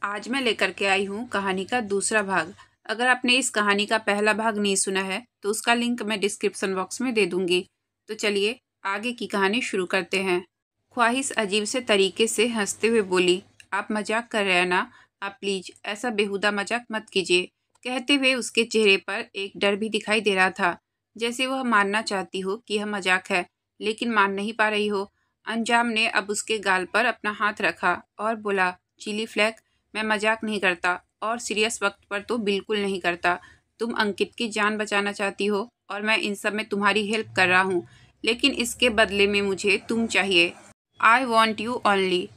आज मैं लेकर के आई हूँ कहानी का दूसरा भाग। अगर आपने इस कहानी का पहला भाग नहीं सुना है तो उसका लिंक मैं डिस्क्रिप्शन बॉक्स में दे दूँगी। तो चलिए आगे की कहानी शुरू करते हैं। ख्वाहिश अजीब से तरीके से हंसते हुए बोली, आप मजाक कर रहे हैं ना? आप प्लीज़ ऐसा बेहुदा मजाक मत कीजिए। कहते हुए उसके चेहरे पर एक डर भी दिखाई दे रहा था, जैसे वह मानना चाहती हो कि यह मजाक है, लेकिन मान नहीं पा रही हो। अंजाम ने अब उसके गाल पर अपना हाथ रखा और बोला, चिली फ्लैक, मैं मजाक नहीं करता और सीरियस वक्त पर तो बिल्कुल नहीं करता। तुम अंकित की जान बचाना चाहती हो और मैं इन सब में तुम्हारी हेल्प कर रहा हूँ, लेकिन इसके बदले में मुझे तुम चाहिए। आई वॉन्ट यू ओनली।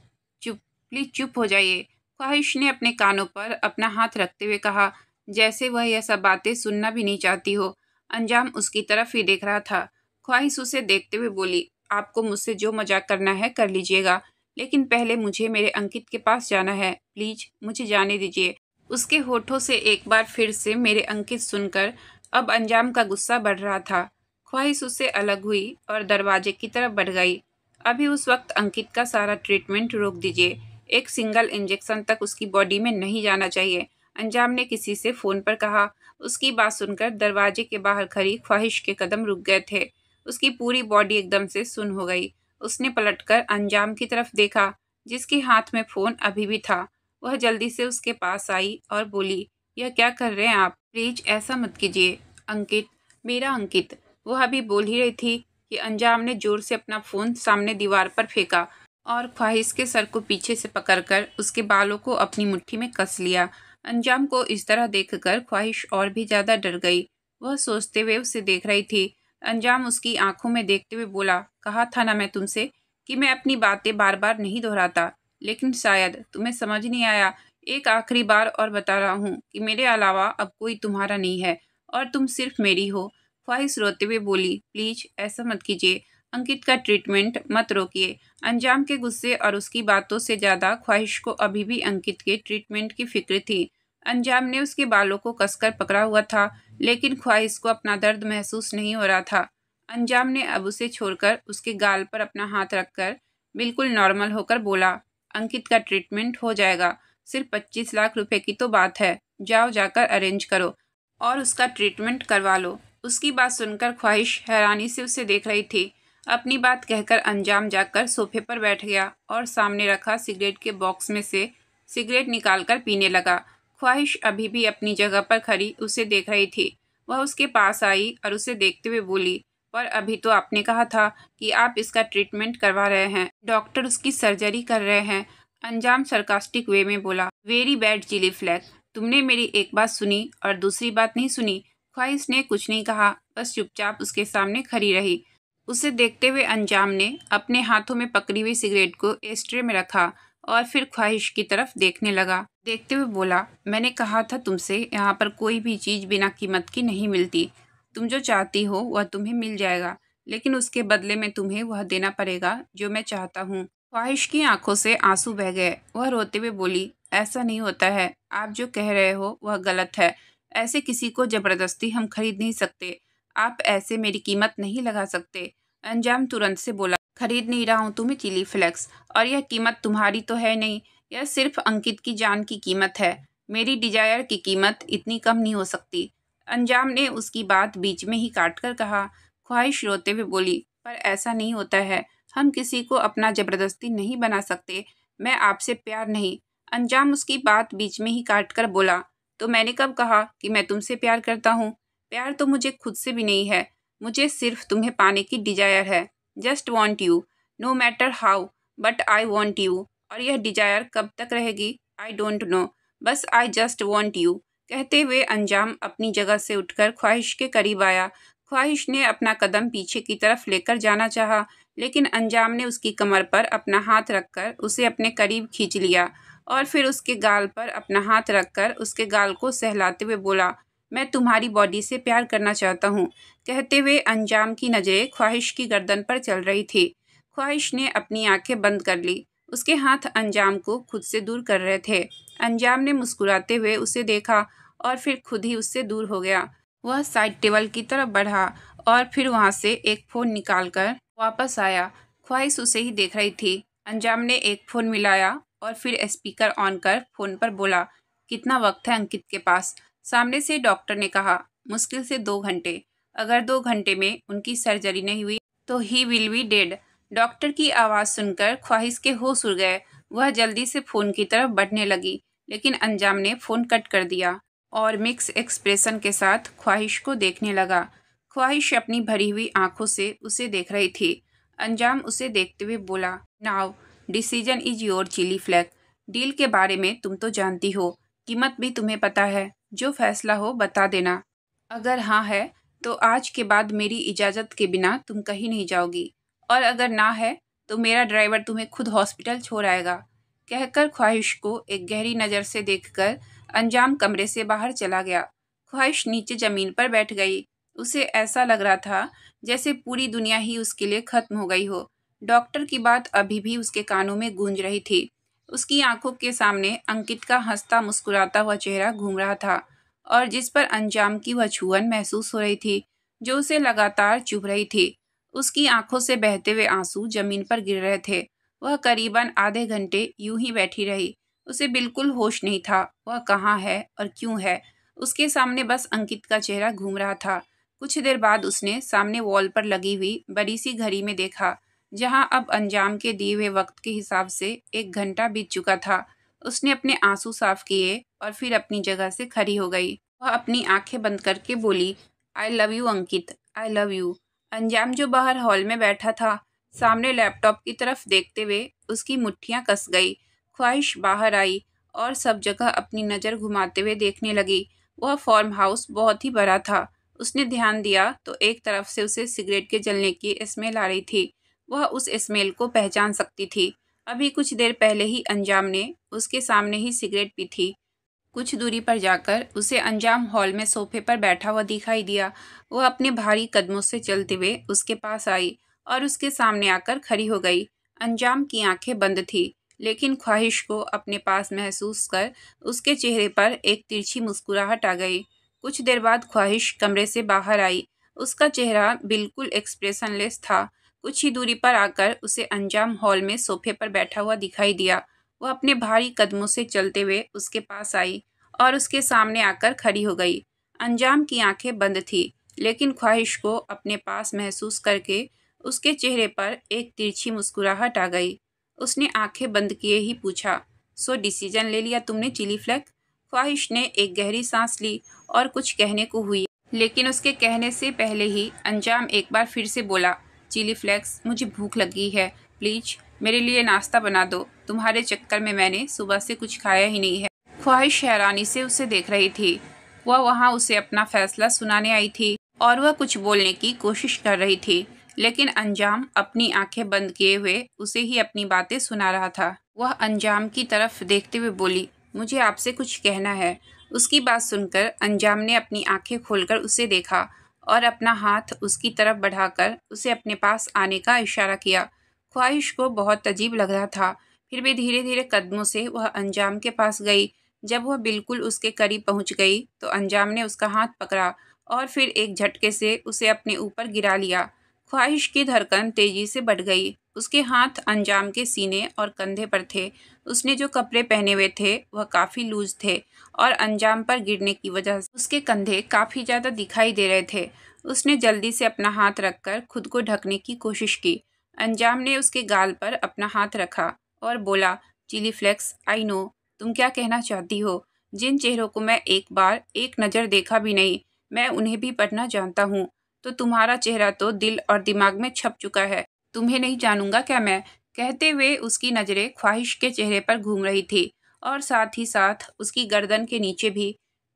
चुप, प्लीज चुप हो जाइए। ख्वाहिश ने अपने कानों पर अपना हाथ रखते हुए कहा, जैसे वह यह सब बातें सुनना भी नहीं चाहती हो। अंजाम उसकी तरफ ही देख रहा था। ख्वाहिश उसे देखते हुए बोली, आपको मुझसे जो मजाक करना है कर लीजिएगा, लेकिन पहले मुझे मेरे अंकित के पास जाना है। प्लीज मुझे जाने दीजिए। उसके होठों से एक बार फिर से मेरे अंकित सुनकर अब अंजाम का गुस्सा बढ़ रहा था। ख्वाहिश उससे अलग हुई और दरवाजे की तरफ बढ़ गई। अभी उस वक्त अंकित का सारा ट्रीटमेंट रोक दीजिए। एक सिंगल इंजेक्शन तक उसकी बॉडी में नहीं जाना चाहिए, अंजाम ने किसी से फोन पर कहा। उसकी बात सुनकर दरवाजे के बाहर खड़ी ख्वाहिश के कदम रुक गए थे। उसकी पूरी बॉडी एकदम से सुन्न हो गई। उसने पलटकर अंजाम की तरफ देखा, जिसके हाथ में फोन अभी भी था। वह जल्दी से उसके पास आई और बोली, यह क्या कर रहे हैं आप? प्लीज ऐसा मत कीजिए। अंकित, मेरा अंकित। वह अभी बोल ही रही थी कि अंजाम ने जोर से अपना फोन सामने दीवार पर फेंका और ख्वाहिश के सर को पीछे से पकड़कर उसके बालों को अपनी मुट्ठी में कस लिया। अंजाम को इस तरह देखकर ख्वाहिश और भी ज्यादा डर गई। वह सोचते हुए उसे देख रही थी। अंजाम उसकी आंखों में देखते हुए बोला, कहा था ना मैं तुमसे कि मैं अपनी बातें बार बार नहीं दोहराता, लेकिन शायद तुम्हें समझ नहीं आया। एक आखिरी बार और बता रहा हूँ कि मेरे अलावा अब कोई तुम्हारा नहीं है और तुम सिर्फ मेरी हो। ख्वाहिश रोते हुए बोली, प्लीज ऐसा मत कीजिए। अंकित का ट्रीटमेंट मत रोकिए। अंजाम के गुस्से और उसकी बातों से ज्यादा ख्वाहिश को अभी भी अंकित के ट्रीटमेंट की फिक्र थी। अंजाम ने उसके बालों को कसकर पकड़ा हुआ था, लेकिन ख्वाहिश को अपना दर्द महसूस नहीं हो रहा था। अंजाम ने अब उसे छोड़कर उसके गाल पर अपना हाथ रखकर बिल्कुल नॉर्मल होकर बोला, अंकित का ट्रीटमेंट हो जाएगा। सिर्फ 25 लाख रुपए की तो बात है। जाओ जाकर अरेंज करो और उसका ट्रीटमेंट करवा लो। उसकी बात सुनकर ख्वाहिश हैरानी से उसे देख रही थी। अपनी बात कहकर अंजाम जाकर सोफे पर बैठ गया और सामने रखा सिगरेट के बॉक्स में से सिगरेट निकालकर पीने लगा। ख्वाहिश अभी भी अपनी जगह पर खड़ी उसे देख रही थी। वह उसके पास आई और उसे देखते हुए बोली, पर अभी तो आपने कहा था कि आप इसका ट्रीटमेंट करवा रहे हैं, डॉक्टर उसकी सर्जरी कर रहे हैं। अंजाम सरकास्टिक वे में बोला, वेरी बैड चिली फ्लैग। तुमने मेरी एक बात सुनी और दूसरी बात नहीं सुनी। ख्वाहिश ने कुछ नहीं कहा, बस चुपचाप उसके सामने खड़ी रही। उसे देखते हुए अंजाम ने अपने हाथों में पकड़ी हुई सिगरेट को एस्ट्रे में रखा और फिर ख्वाहिश की तरफ देखने लगा। देखते हुए बोला, मैंने कहा था तुमसे यहाँ पर कोई भी चीज़ बिना कीमत की नहीं मिलती। तुम जो चाहती हो वह तुम्हें मिल जाएगा, लेकिन उसके बदले में तुम्हें वह देना पड़ेगा जो मैं चाहता हूँ। ख्वाहिश की आंखों से आंसू बह गए। वह रोते हुए बोली, ऐसा नहीं होता है। आप जो कह रहे हो वह गलत है। ऐसे किसी को जबरदस्ती हम खरीद नहीं सकते। आप ऐसे मेरी कीमत नहीं लगा सकते। अंजाम तुरंत से बोला, खरीद नहीं रहा हूँ तुम्हें चिली फ्लेक्स, और यह कीमत तुम्हारी तो है नहीं। यह सिर्फ अंकित की जान की कीमत है। मेरी डिजायर की कीमत इतनी कम नहीं हो सकती। अंजाम ने उसकी बात बीच में ही काट कर कहा। ख्वाहिश रोते हुए बोली, पर ऐसा नहीं होता है। हम किसी को अपना जबरदस्ती नहीं बना सकते। मैं आपसे प्यार नहीं। अंजाम उसकी बात बीच में ही काट कर बोला, तो मैंने कब कहा कि मैं तुमसे प्यार करता हूँ? प्यार तो मुझे खुद से भी नहीं है। मुझे सिर्फ तुम्हें पाने की डिजायर है। Just want you, no matter how, but I want you. और यह डिजायर कब तक रहेगी? आई डोंट नो, बस आई जस्ट वॉन्ट यू। कहते हुए अंजाम अपनी जगह से उठकर ख्वाहिश के करीब आया। ख्वाहिश ने अपना कदम पीछे की तरफ लेकर जाना चाहा, लेकिन अंजाम ने उसकी कमर पर अपना हाथ रखकर उसे अपने करीब खींच लिया और फिर उसके गाल पर अपना हाथ रखकर उसके गाल को सहलाते हुए बोला, मैं तुम्हारी बॉडी से प्यार करना चाहता हूँ। कहते हुए अंजाम की नज़रें ख्वाहिश की गर्दन पर चल रही थी। ख्वाहिश ने अपनी आंखें बंद कर ली। उसके हाथ अंजाम को खुद से दूर कर रहे थे। अंजाम ने मुस्कुराते हुए उसे देखा और फिर खुद ही उससे दूर हो गया। वह साइड टेबल की तरफ बढ़ा और फिर वहां से एक फ़ोन निकालकर वापस आया। ख्वाहिश उसे ही देख रही थी। अंजाम ने एक फ़ोन मिलाया और फिर स्पीकर ऑन कर फ़ोन पर बोला, कितना वक्त है अंकित के पास? सामने से डॉक्टर ने कहा, मुश्किल से 2 घंटे। अगर 2 घंटे में उनकी सर्जरी नहीं हुई तो he will be dead. Doctor की आवाज़ सुनकर ख्वाहिश के होश उड़ गए। वह जल्दी से फ़ोन की तरफ बढ़ने लगी, लेकिन अंजाम ने फ़ोन कट कर दिया और मिक्स एक्सप्रेशन के साथ ख्वाहिश को देखने लगा। ख्वाहिश अपनी भरी हुई आंखों से उसे देख रही थी। अंजाम उसे देखते हुए बोला, now decision is your chilli flag. Deal के बारे में तुम तो जानती हो, कीमत भी तुम्हें पता है। जो फैसला हो बता देना। अगर हाँ है तो आज के बाद मेरी इजाज़त के बिना तुम कहीं नहीं जाओगी, और अगर ना है तो मेरा ड्राइवर तुम्हें खुद हॉस्पिटल छोड़ आएगा। कहकर ख्वाहिश को एक गहरी नज़र से देखकर अंजाम कमरे से बाहर चला गया। ख्वाहिश नीचे ज़मीन पर बैठ गई। उसे ऐसा लग रहा था जैसे पूरी दुनिया ही उसके लिए ख़त्म हो गई हो। डॉक्टर की बात अभी भी उसके कानों में गूंज रही थी। उसकी आंखों के सामने अंकित का हंसता मुस्कुराता हुआ चेहरा घूम रहा था, और जिस पर अंजाम की वह छुअन महसूस हो रही थी, जो उसे लगातार चुभ रही थी। उसकी आंखों से बहते हुए आंसू जमीन पर गिर रहे थे। वह करीबन आधे घंटे यूं ही बैठी रही। उसे बिल्कुल होश नहीं था, वह कहाँ है और क्यों है। उसके सामने बस अंकित का चेहरा घूम रहा था। कुछ देर बाद उसने सामने वॉल पर लगी हुई बड़ी सी घड़ी में देखा, जहां अब अंजाम के दिए हुए वक्त के हिसाब से 1 घंटा बीत चुका था। उसने अपने आंसू साफ किए और फिर अपनी जगह से खड़ी हो गई। वह अपनी आंखें बंद करके बोली, I love you Ankit, I love you. अंजाम जो बाहर हॉल में बैठा था, सामने लैपटॉप की तरफ देखते हुए उसकी मुट्ठियां कस गई। ख्वाहिश बाहर आई और सब जगह अपनी नज़र घुमाते हुए देखने लगी। वह फार्म हाउस बहुत ही बड़ा था। उसने ध्यान दिया तो एक तरफ से उसे सिगरेट के जलने की स्मेल आ रही थी। वह उस स्मेल को पहचान सकती थी। अभी कुछ देर पहले ही अंजाम ने उसके सामने ही सिगरेट पी थी। कुछ दूरी पर जाकर उसे अंजाम हॉल में सोफे पर बैठा हुआ दिखाई दिया। वह अपने भारी कदमों से चलते हुए उसके पास आई और उसके सामने आकर खड़ी हो गई। अंजाम की आंखें बंद थी, लेकिन ख्वाहिश को अपने पास महसूस कर उसके चेहरे पर एक तिरछी मुस्कुराहट आ गई। कुछ देर बाद ख्वाहिश कमरे से बाहर आई। उसका चेहरा बिल्कुल एक्सप्रेशनलेस था। कुछ ही दूरी पर आकर उसे अंजाम हॉल में सोफे पर बैठा हुआ दिखाई दिया। वह अपने भारी कदमों से चलते हुए उसके पास आई और उसके सामने आकर खड़ी हो गई। अंजाम की आंखें बंद थी, लेकिन ख्वाहिश को अपने पास महसूस करके उसके चेहरे पर एक तिरछी मुस्कुराहट आ गई। उसने आंखें बंद किए ही पूछा, सो डिसीजन ले लिया तुमने चिली फ्लैग? ख्वाहिश ने एक गहरी सांस ली और कुछ कहने को हुई, लेकिन उसके कहने से पहले ही अंजाम एक बार फिर से बोला, चिली फ्लैक्स, मुझे भूख लगी है, प्लीज मेरे लिए नाश्ता बना दो। तुम्हारे चक्कर में मैंने सुबह से कुछ खाया ही नहीं है। ख्वाहिश हैरानी से उसे देख रही थी। वह वहाँ उसे अपना फैसला सुनाने आई थी और वह कुछ बोलने की कोशिश कर रही थी, लेकिन अंजाम अपनी आंखें बंद किए हुए उसे ही अपनी बातें सुना रहा था। वह अंजाम की तरफ देखते हुए बोली, मुझे आपसे कुछ कहना है। उसकी बात सुनकर अंजाम ने अपनी आंखें खोलकर उसे देखा और अपना हाथ उसकी तरफ बढ़ाकर उसे अपने पास आने का इशारा किया। ख्वाहिश को बहुत अजीब लग रहा था, फिर भी धीरे धीरे कदमों से वह अंजाम के पास गई। जब वह बिल्कुल उसके करीब पहुंच गई तो अंजाम ने उसका हाथ पकड़ा और फिर एक झटके से उसे अपने ऊपर गिरा लिया। ख्वाहिश की धड़कन तेजी से बढ़ गई। उसके हाथ अंजाम के सीने और कंधे पर थे। उसने जो कपड़े पहने हुए थे वह काफ़ी लूज थे और अंजाम पर गिरने की वजह से उसके कंधे काफ़ी ज़्यादा दिखाई दे रहे थे। उसने जल्दी से अपना हाथ रखकर खुद को ढकने की कोशिश की। अंजाम ने उसके गाल पर अपना हाथ रखा और बोला, चिली फ्लेक्स, आई नो तुम क्या कहना चाहती हो। जिन चेहरों को मैं एक बार एक नज़र देखा भी नहीं, मैं उन्हें भी पढ़ना जानता हूँ। तो तुम्हारा चेहरा तो दिल और दिमाग में छप चुका है। तुम्हें नहीं जानूंगा क्या मैं? कहते हुए उसकी नज़रें ख्वाहिश के चेहरे पर घूम रही थी और साथ ही साथ उसकी गर्दन के नीचे भी।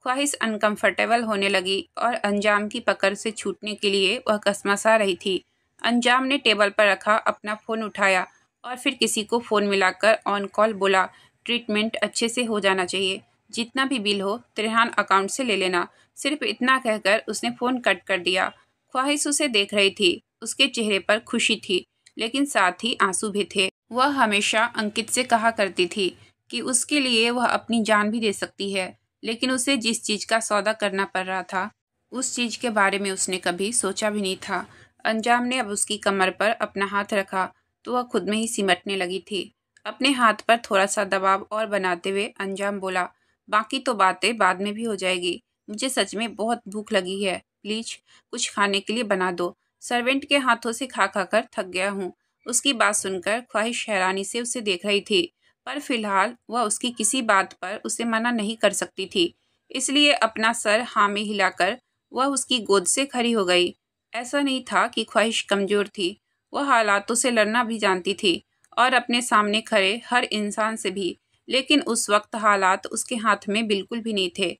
ख्वाहिश अनकंफर्टेबल होने लगी और अंजाम की पकड़ से छूटने के लिए वह कसमसा रही थी। अंजाम ने टेबल पर रखा अपना फ़ोन उठाया और फिर किसी को फ़ोन मिलाकर ऑन कॉल बोला, ट्रीटमेंट अच्छे से हो जाना चाहिए, जितना भी बिल हो त्रेहान अकाउंट से ले लेना। सिर्फ इतना कहकर उसने फ़ोन कट कर दिया। ख्वाहिश उसे देख रही थी। उसके चेहरे पर खुशी थी, लेकिन साथ ही आंसू भी थे। वह हमेशा अंकित से कहा करती थी कि उसके लिए वह अपनी जान भी दे सकती है, लेकिन उसे जिस चीज़ का सौदा करना पड़ रहा था उस चीज़ के बारे में उसने कभी सोचा भी नहीं था। अंजाम ने अब उसकी कमर पर अपना हाथ रखा तो वह खुद में ही सिमटने लगी थी। अपने हाथ पर थोड़ा सा दबाव और बनाते हुए अंजाम बोला, बाकी तो बातें बाद में भी हो जाएगी। मुझे सच में बहुत भूख लगी है, प्लीज कुछ खाने के लिए बना दो। सर्वेंट के हाथों से खा खा कर थक गया हूँ। उसकी बात सुनकर ख्वाहिश हैरानी से उसे देख रही थी, पर फिलहाल वह उसकी किसी बात पर उसे मना नहीं कर सकती थी। इसलिए अपना सर हाँ में हिलाकर वह उसकी गोद से खड़ी हो गई। ऐसा नहीं था कि ख्वाहिश कमजोर थी, वह हालातों से लड़ना भी जानती थी और अपने सामने खड़े हर इंसान से भी। लेकिन उस वक्त हालात उसके हाथ में बिल्कुल भी नहीं थे।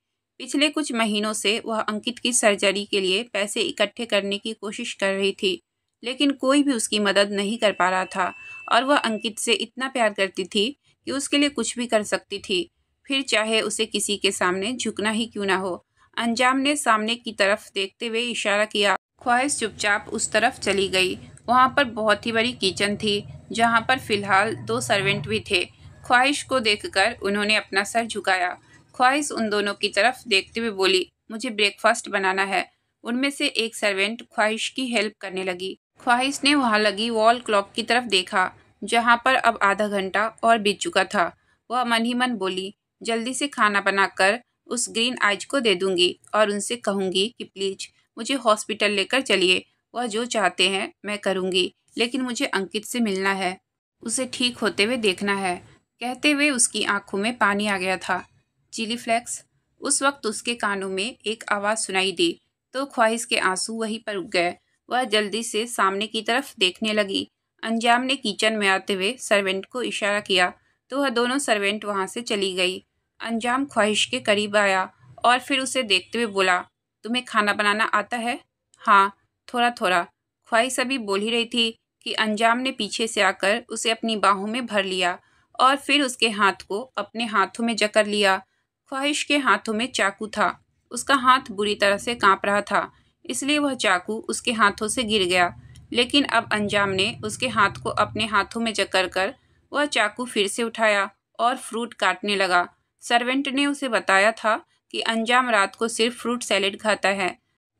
पिछले कुछ महीनों से वह अंकित की सर्जरी के लिए पैसे इकट्ठे करने की कोशिश कर रही थी, लेकिन कोई भी उसकी मदद नहीं कर पा रहा था। और वह अंकित से इतना प्यार करती थी कि उसके लिए कुछ भी कर सकती थी, फिर चाहे उसे किसी के सामने झुकना ही क्यों ना हो। अंजाम ने सामने की तरफ देखते हुए इशारा किया। ख्वाहिश चुपचाप उस तरफ चली गई। वहाँ पर बहुत ही बड़ी किचन थी, जहाँ पर फिलहाल 2 सर्वेंट भी थे। ख्वाहिश को देखकर उन्होंने अपना सर झुकाया। ख्वाहिश उन दोनों की तरफ देखते हुए बोली, मुझे ब्रेकफास्ट बनाना है। उनमें से एक सर्वेंट ख्वाहिश की हेल्प करने लगी। ख्वाहिश ने वहाँ लगी वॉल क्लॉक की तरफ देखा, जहाँ पर अब आधा घंटा और बीत चुका था। वह मन ही मन बोली, जल्दी से खाना बनाकर उस ग्रीन आइज को दे दूंगी और उनसे कहूंगी कि प्लीज मुझे हॉस्पिटल लेकर चलिए। वह जो चाहते हैं मैं करूंगी, लेकिन मुझे अंकित से मिलना है, उसे ठीक होते हुए देखना है। कहते हुए उसकी आंखों में पानी आ गया था। Chilli flakes. उस वक्त उसके कानों में एक आवाज़ सुनाई दी तो ख्वाहिश के आंसू वहीं पर रुक गए। वह जल्दी से सामने की तरफ देखने लगी। अंजाम ने किचन में आते हुए सर्वेंट को इशारा किया तो वह दोनों सर्वेंट वहां से चली गई। अंजाम ख्वाहिश के करीब आया और फिर उसे देखते हुए बोला, तुम्हें खाना बनाना आता है? हाँ, थोड़ा थोड़ा। ख्वाहिश अभी बोल ही रही थी कि अंजाम ने पीछे से आकर उसे अपनी बाहों में भर लिया और फिर उसके हाथ को अपने हाथों में जकड़ लिया। ख्वाहिश के हाथों में चाकू था। उसका हाथ बुरी तरह से कांप रहा था, इसलिए वह चाकू उसके हाथों से गिर गया। लेकिन अब अंजाम ने उसके हाथ को अपने हाथों में जकड़ कर वह चाकू फिर से उठाया और फ्रूट काटने लगा। सर्वेंट ने उसे बताया था कि अंजाम रात को सिर्फ फ्रूट सैलेड खाता है।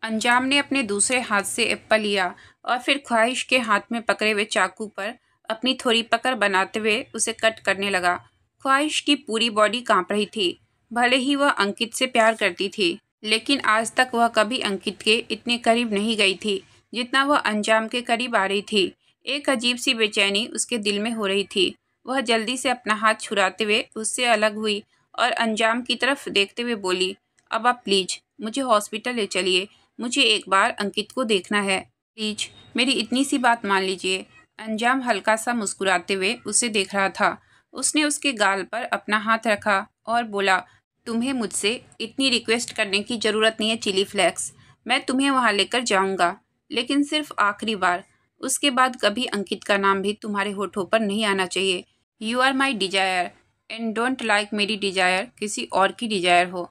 अंजाम ने अपने दूसरे हाथ से एप्पल लिया और फिर ख्वाहिश के हाथ में पकड़े हुए चाकू पर अपनी थोड़ी पकड़ बनाते हुए उसे कट करने लगा। ख्वाहिश की पूरी बॉडी कांप रही थी। भले ही वह अंकित से प्यार करती थी, लेकिन आज तक वह कभी अंकित के इतने करीब नहीं गई थी जितना वह अंजाम के करीब आ रही थी। एक अजीब सी बेचैनी उसके दिल में हो रही थी। वह जल्दी से अपना हाथ छुड़ाते हुए उससे अलग हुई और अंजाम की तरफ देखते हुए बोली, अब आप प्लीज मुझे हॉस्पिटल ले चलिए। मुझे एक बार अंकित को देखना है। प्लीज मेरी इतनी सी बात मान लीजिए। अंजाम हल्का सा मुस्कुराते हुए उसे देख रहा था। उसने उसके गाल पर अपना हाथ रखा और बोला, तुम्हें मुझसे इतनी रिक्वेस्ट करने की ज़रूरत नहीं है चिली फ्लेक्स। मैं तुम्हें वहाँ लेकर जाऊँगा, लेकिन सिर्फ आखिरी बार। उसके बाद कभी अंकित का नाम भी तुम्हारे होठों पर नहीं आना चाहिए। You are my desire and don't like मेरी डिजायर किसी और की डिजायर हो।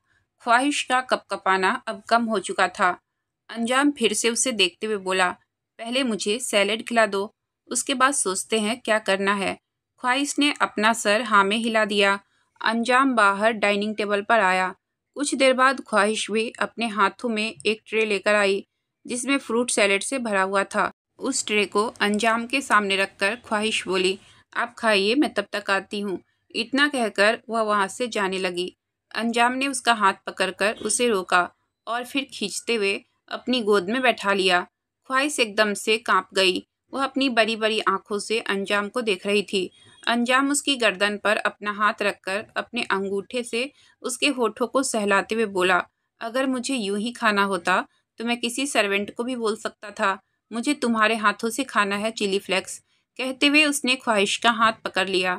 ख्वाहिश का कपकपाना अब कम हो चुका था। अंजाम फिर से उसे देखते हुए बोला, पहले मुझे सैलेड खिला दो, उसके बाद सोचते हैं क्या करना है। ख्वाहिश ने अपना सर हाँ में हिला दिया। अंजाम बाहर डाइनिंग टेबल पर आया। कुछ देर बाद ख्वाहिश भी अपने हाथों में एक ट्रे लेकर आई जिसमें फ्रूट सैलेड से भरा हुआ था। उस ट्रे को अंजाम के सामने रखकर ख्वाहिश बोली, आप खाइए, मैं तब तक आती हूँ। इतना कहकर वह वहाँ से जाने लगी। अंजाम ने उसका हाथ पकड़कर उसे रोका और फिर खींचते हुए अपनी गोद में बैठा लिया। ख्वाहिश एकदम से कांप गई। वह अपनी बड़ी बड़ी आंखों से अंजाम को देख रही थी। अंजाम उसकी गर्दन पर अपना हाथ रखकर अपने अंगूठे से उसके होठों को सहलाते हुए बोला, अगर मुझे यूं ही खाना होता तो मैं किसी सर्वेंट को भी बोल सकता था, मुझे तुम्हारे हाथों से खाना है चिली फ्लेक्स। कहते हुए उसने ख्वाहिश का हाथ पकड़ लिया।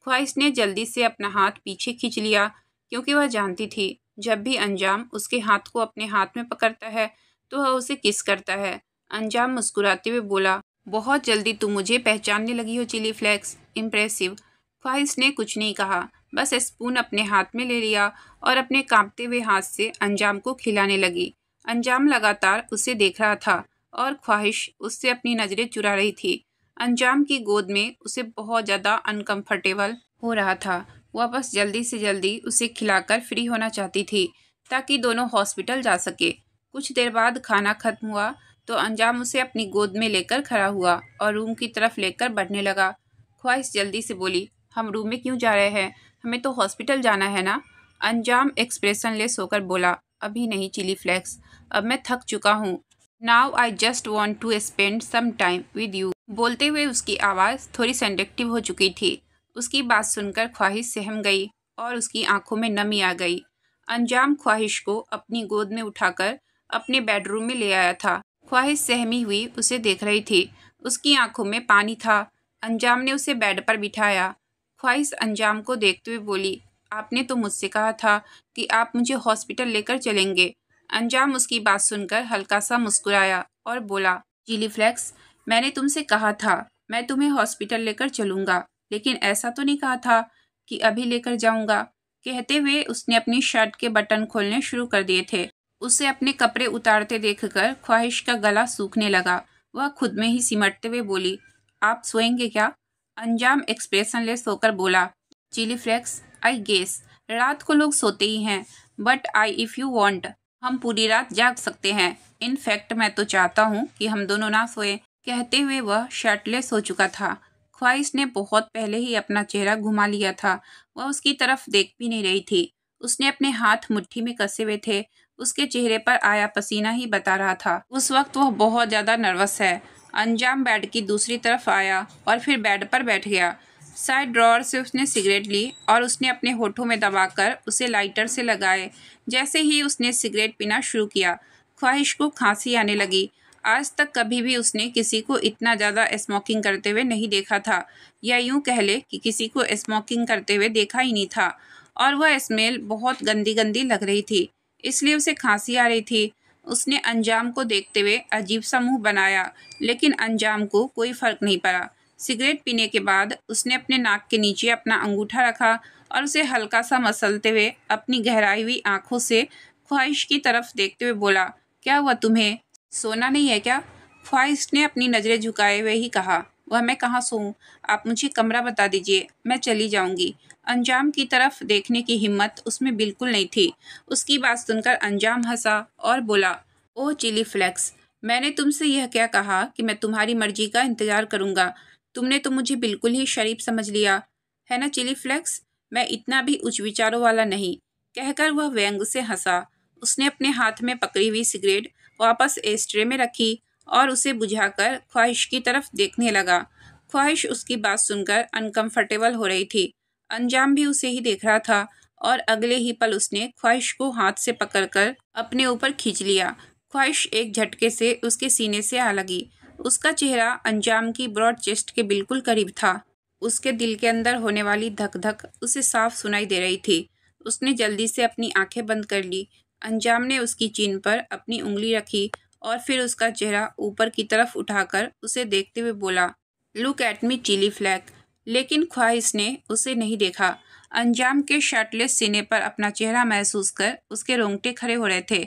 ख्वाहिश ने जल्दी से अपना हाथ पीछे खींच लिया, क्योंकि वह जानती थी जब भी अंजाम उसके हाथ को अपने हाथ में पकड़ता है तो वह उसे किस करता है। अंजाम मुस्कुराते हुए बोला, बहुत जल्दी तुम मुझे पहचानने लगी हो चिली फ्लेक्स, इम्प्रेसिव। ख्वाहिश ने कुछ नहीं कहा, बस स्पून अपने हाथ में ले लिया और अपने कांपते हुए हाथ से अंजाम को खिलाने लगी। अंजाम लगातार उसे देख रहा था और ख्वाहिश उससे अपनी नज़रें चुरा रही थी। अंजाम की गोद में उसे बहुत ज़्यादा अनकंफर्टेबल हो रहा था। वह बस जल्दी से जल्दी उसे खिलाकर फ्री होना चाहती थी ताकि दोनों हॉस्पिटल जा सके। कुछ देर बाद खाना खत्म हुआ तो अंजाम उसे अपनी गोद में लेकर खड़ा हुआ और रूम की तरफ लेकर बढ़ने लगा। ख्वाहिश जल्दी से बोली, हम रूम में क्यों जा रहे हैं? हमें तो हॉस्पिटल जाना है ना। अंजाम एक्सप्रेशनलेस होकर बोला, अभी नहीं चिली फ्लेक्स, अब मैं थक चुका हूँ। Now I just want to spend some time with you. बोलते हुए उसकी आवाज़ थोड़ी सेंसिटिव हो चुकी थी। उसकी बात सुनकर ख्वाहिश सहम गई और उसकी आंखों में नमी आ गई। अंजाम ख्वाहिश को अपनी गोद में उठाकर अपने बेडरूम में ले आया था। ख्वाहिश सहमी हुई उसे देख रही थी। उसकी आंखों में पानी था। अंजाम ने उसे बेड पर बिठाया। ख्वाहिश अंजाम को देखते हुए बोली, आपने तो मुझसे कहा था कि आप मुझे हॉस्पिटल लेकर चलेंगे। अंजाम उसकी बात सुनकर हल्का सा मुस्कुराया और बोला, चिली फ्लेक्स, मैंने तुमसे कहा था मैं तुम्हें हॉस्पिटल लेकर चलूंगा, लेकिन ऐसा तो नहीं कहा था कि अभी लेकर जाऊंगा। कहते हुए उसने अपनी शर्ट के बटन खोलने शुरू कर दिए थे। उसे अपने कपड़े उतारते देखकर ख्वाहिश का गला सूखने लगा। वह खुद में ही सिमटते हुए बोली, आप सोएंगे क्या? अंजाम एक्सप्रेशनलेस होकर बोला, चिली फ्लेक्स, आई गेस रात को लोग सोते ही हैं, but I if you want हम पूरी रात जाग सकते हैं। इनफैक्ट मैं तो चाहता हूँ कि हम दोनों ना सोए। कहते हुए वह शर्टलेस हो चुका था। ख्वाहिश ने बहुत पहले ही अपना चेहरा घुमा लिया था। वह उसकी तरफ देख भी नहीं रही थी। उसने अपने हाथ मुट्ठी में कसे हुए थे। उसके चेहरे पर आया पसीना ही बता रहा था उस वक्त वह बहुत ज़्यादा नर्वस है। अंजाम बेड की दूसरी तरफ आया और फिर बेड पर बैठ गया। साइड ड्रॉअर से उसने सिगरेट ली और उसने अपने होठों में दबाकर उसे लाइटर से लगाए। जैसे ही उसने सिगरेट पीना शुरू किया, ख्वाहिश को खांसी आने लगी। आज तक कभी भी उसने किसी को इतना ज़्यादा स्मोकिंग करते हुए नहीं देखा था, या यूं कह ले कि किसी को स्मोकिंग करते हुए देखा ही नहीं था। और वह स्मेल बहुत गंदी गंदी लग रही थी, इसलिए उसे खांसी आ रही थी। उसने अंजाम को देखते हुए अजीब सा मुंह बनाया, लेकिन अंजाम को कोई फर्क नहीं पड़ा। सिगरेट पीने के बाद उसने अपने नाक के नीचे अपना अंगूठा रखा और उसे हल्का सा मसलते हुए अपनी गहराई हुई आंखों से ख्वाहिश की तरफ देखते हुए बोला, क्या हुआ तुम्हें? सोना नहीं है क्या? ख्वाहिश ने अपनी नज़रें झुकाए हुए ही कहा, वह मैं कहाँ सोऊं? आप मुझे कमरा बता दीजिए, मैं चली जाऊंगी। अंजाम की तरफ देखने की हिम्मत उसमें बिल्कुल नहीं थी। उसकी बात सुनकर अंजाम हंसा और बोला, ओह चिली फ्लेक्स, मैंने तुमसे यह क्या कहा कि मैं तुम्हारी मर्जी का इंतजार करूंगा? तुमने तो मुझे बिल्कुल ही शरीफ समझ लिया है ना चिली फ्लेक्स। मैं इतना भी उच्च विचारों वाला नहीं। कहकर वह व्यंग से हंसा। उसने अपने हाथ में पकड़ी हुई सिगरेट वापस एस्ट्रे में रखी और उसे बुझाकर ख्वाहिश की तरफ देखने लगा। ख्वाहिश उसकी बात सुनकर अनकंफर्टेबल हो रही थी। अंजाम भी उसे ही देख रहा था और अगले ही पल उसने ख्वाहिश को हाथ से पकड़कर अपने ऊपर खींच लिया। ख्वाहिश एक झटके से उसके सीने से आ लगी। उसका चेहरा अंजाम की ब्रॉड चेस्ट के बिल्कुल करीब था। उसके दिल के अंदर होने वाली धक धक उसे साफ सुनाई दे रही थी। उसने जल्दी से अपनी आंखें बंद कर ली। अंजाम ने उसकी चीन पर अपनी उंगली रखी और फिर उसका चेहरा ऊपर की तरफ उठाकर उसे देखते हुए बोला, लुक एट मी चिली फ्लैक। लेकिन ख्वाहिश ने उसे नहीं देखा। अंजाम के शर्टलेस सीने पर अपना चेहरा महसूस कर उसके रोंगटे खड़े हो रहे थे।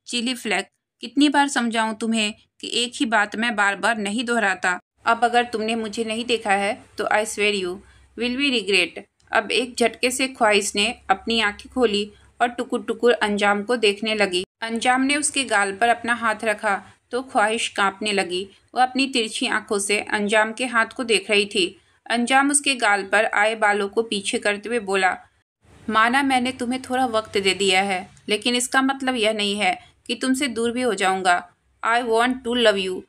चिली फ्लैक, कितनी बार समझाऊं तुम्हें कि एक ही बात मैं बार बार नहीं दोहराता। अब अगर तुमने मुझे नहीं देखा है तो I swear you will be regret. अब एक झटके से ख्वाहिश ने अपनी आंखें खोली और टुकुर टुकुर अंजाम को देखने लगी। अंजाम ने उसके गाल पर अपना हाथ रखा तो ख्वाहिश कांपने लगी। वह अपनी तिरछी आंखों से अंजाम के हाथ को देख रही थी। अंजाम उसके गाल पर आए बालों को पीछे करते हुए बोला, माना मैंने तुम्हें थोड़ा वक्त दे दिया है, लेकिन इसका मतलब यह नहीं है कि तुमसे दूर भी हो जाऊंगा। I want to love you,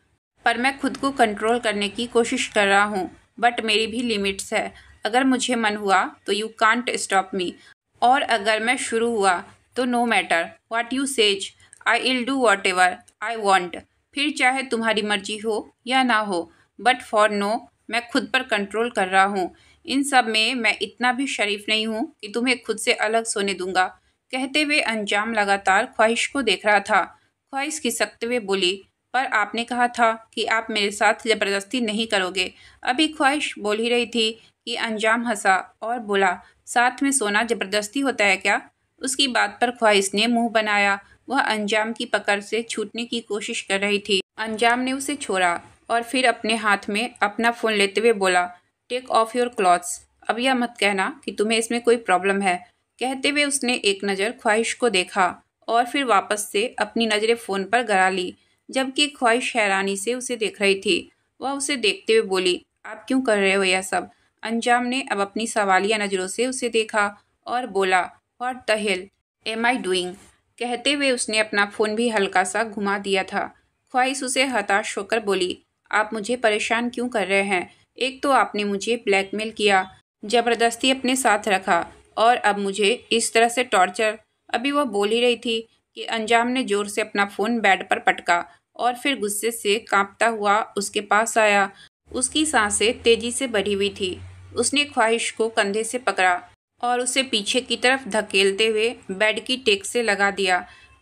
पर मैं खुद को कंट्रोल करने की कोशिश कर रहा हूँ, बट मेरी भी लिमिट्स है। अगर मुझे मन हुआ तो यू कांट स्टॉप मी, और अगर मैं शुरू हुआ तो no matter what you says I will do whatever I want. फिर चाहे तुम्हारी मर्जी हो या ना हो, बट फॉर नो मैं खुद पर कंट्रोल कर रहा हूँ। इन सब में मैं इतना भी शरीफ नहीं हूँ कि तुम्हें खुद से अलग सोने दूंगा। कहते हुए अंजाम लगातार ख्वाहिश को देख रहा था। ख्वाहिश खिसकते हुए बोली, पर आपने कहा था कि आप मेरे साथ ज़बरदस्ती नहीं करोगे। अभी ख्वाहिश बोल ही रही थी कि अंजाम हंसा और बोला, साथ में सोना ज़बरदस्ती होता है क्या? उसकी बात पर ख्वाहिश ने मुंह बनाया। वह अंजाम की पकड़ से छूटने की कोशिश कर रही थी। अंजाम ने उसे छोड़ा और फिर अपने हाथ में अपना फ़ोन लेते हुए बोला, टेक ऑफ योर क्लॉथ्स। अब यह मत कहना कि तुम्हें इसमें कोई प्रॉब्लम है। कहते हुए उसने एक नज़र ख्वाहिश को देखा और फिर वापस से अपनी नज़रें फ़ोन पर गड़ा ली, जबकि ख्वाहिश हैरानी से उसे देख रही थी। वह उसे देखते हुए बोली, आप क्यों कर रहे हो यह सब? अंजाम ने अब अपनी सवालिया नज़रों से उसे देखा और बोला, what the hell am I doing. कहते हुए उसने अपना फ़ोन भी हल्का सा घुमा दिया था। ख्वाहिश उसे हताश होकर बोली, आप मुझे परेशान क्यों कर रहे हैं? एक तो आपने मुझे ब्लैकमेल किया, ज़बरदस्ती अपने साथ रखा और अब मुझे इस तरह से टॉर्चर। अभी वह बोल ही रही थी कि अंजाम ने ज़ोर से अपना फ़ोन बेड पर पटका और फिर गुस्से से कांपता हुआ उसके पास आया। उसकी सांसें तेजी से बढ़ी हुई थी। उसने ख्वाहिश को कंधे से पकड़ा और उसे पीछे की तरफ धकेलते हुए बेड की टेक से लगा दिया।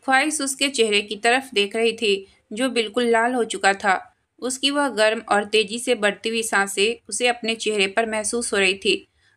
ख्वाहिश उसके चेहरे की तरफ देख रही थी, जो बिल्कुल लाल हो चुका था। उसकी वह गर्म और तेजी से बढ़ती हुई सांसें उसे अपने चेहरे पर महसूस हो रही थी।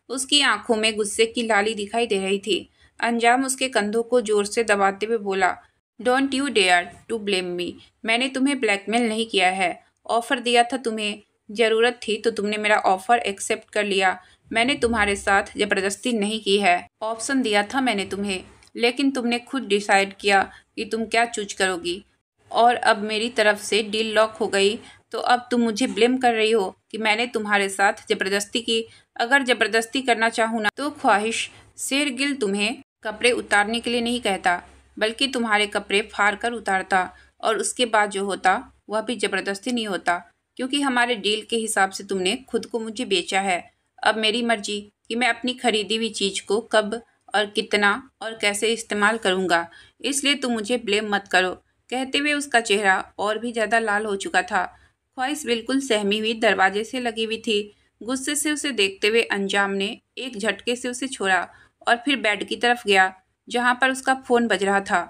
उसकी आंखों में गुस्से की लाली दिखाई दे रही थी। अंजाम उसके कंधों को जोर से दबाते हुए बोला, don't you dare to blame me. मैंने तुम्हें ब्लैकमेल नहीं किया है। ऑफ़र दिया था तुम्हें, ज़रूरत थी तो तुमने मेरा ऑफ़र एक्सेप्ट कर लिया। मैंने तुम्हारे साथ ज़बरदस्ती नहीं की है। ऑप्शन दिया था मैंने तुम्हें, लेकिन तुमने खुद डिसाइड किया कि तुम क्या चूज करोगी। और अब मेरी तरफ से डील लॉक हो गई, तो अब तुम मुझे ब्लेम कर रही हो कि मैंने तुम्हारे साथ ज़बरदस्ती की। अगर ज़बरदस्ती करना चाहूँ ना तो ख्वाहिश शेरगिल तुम्हें कपड़े उतारने के लिए नहीं कहता, बल्कि तुम्हारे कपड़े फाड़ कर उतारता, और उसके बाद जो होता वह भी ज़बरदस्ती नहीं होता, क्योंकि हमारे डील के हिसाब से तुमने खुद को मुझे बेचा है। अब मेरी मर्जी कि मैं अपनी खरीदी हुई चीज़ को कब और कितना और कैसे इस्तेमाल करूँगा, इसलिए तुम मुझे ब्लेम मत करो। कहते हुए उसका चेहरा और भी ज़्यादा लाल हो चुका था। ख्वाहिश बिल्कुल सहमी हुई दरवाजे से लगी हुई थी। गुस्से से उसे देखते हुए अंजाम ने एक झटके से उसे छोड़ा और फिर बेड की तरफ गया, जहाँ पर उसका फ़ोन बज रहा था।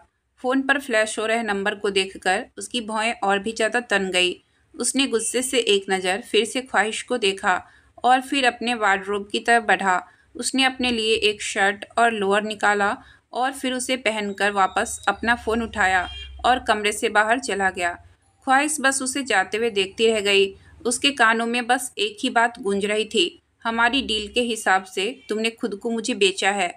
फ़ोन पर फ्लैश हो रहे नंबर को देखकर उसकी भौहें और भी ज़्यादा तन गई। उसने गुस्से से एक नज़र फिर से ख्वाहिश को देखा और फिर अपने वार्डरोब की तरफ बढ़ा। उसने अपने लिए एक शर्ट और लोअर निकाला और फिर उसे पहनकर वापस अपना फ़ोन उठाया और कमरे से बाहर चला गया। ख्वाहिश बस उसे जाते हुए देखती रह गई। उसके कानों में बस एक ही बात गूंज रही थी, हमारी डील के हिसाब से तुमने खुद को मुझे बेचा है।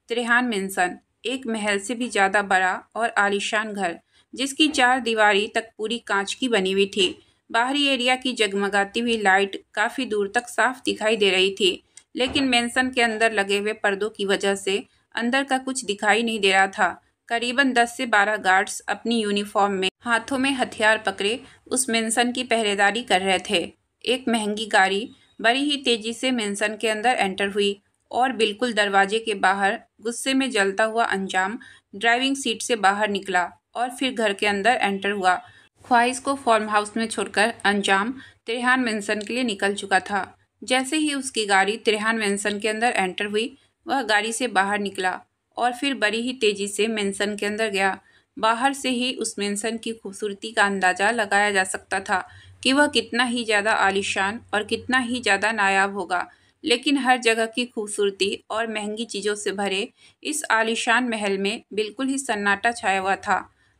त्रेहान मेंशन, एक महल से भी ज़्यादा बड़ा और आलीशान घर, जिसकी चार दीवारी तक पूरी कांच की बनी हुई थी। बाहरी एरिया की जगमगाती हुई लाइट काफ़ी दूर तक साफ दिखाई दे रही थी, लेकिन मेंशन के अंदर लगे हुए पर्दों की वजह से अंदर का कुछ दिखाई नहीं दे रहा था। करीबन 10 से 12 गार्ड्स अपनी यूनिफॉर्म में हाथों में हथियार पकड़े उस मेंशन की पहरेदारी कर रहे थे। एक महंगी गाड़ी बड़ी ही तेजी से मेंशन के अंदर एंटर हुई और बिल्कुल दरवाजे के बाहर गुस्से में जलता हुआ अंजाम ड्राइविंग सीट से बाहर निकला और फिर घर के अंदर एंटर हुआ। ख्वाहिश को फार्म हाउस में छोड़कर अंजाम त्रेहान मेंशन के लिए निकल चुका था। जैसे ही उसकी गाड़ी त्रेहान मेंशन के अंदर एंटर हुई, वह गाड़ी से बाहर निकला और फिर बड़ी ही तेजी से मेंशन के अंदर गया। बाहर से ही उस मेंशन की खूबसूरती का अंदाज़ा लगाया जा सकता था कि वह कितना ही ज़्यादा आलीशान और कितना ही ज़्यादा नायाब होगा, लेकिन हर जगह की खूबसूरती और महंगी चीज़ों से भरे इस आलीशान महल में बिल्कुल ही सन्नाटा छाया हुआ था।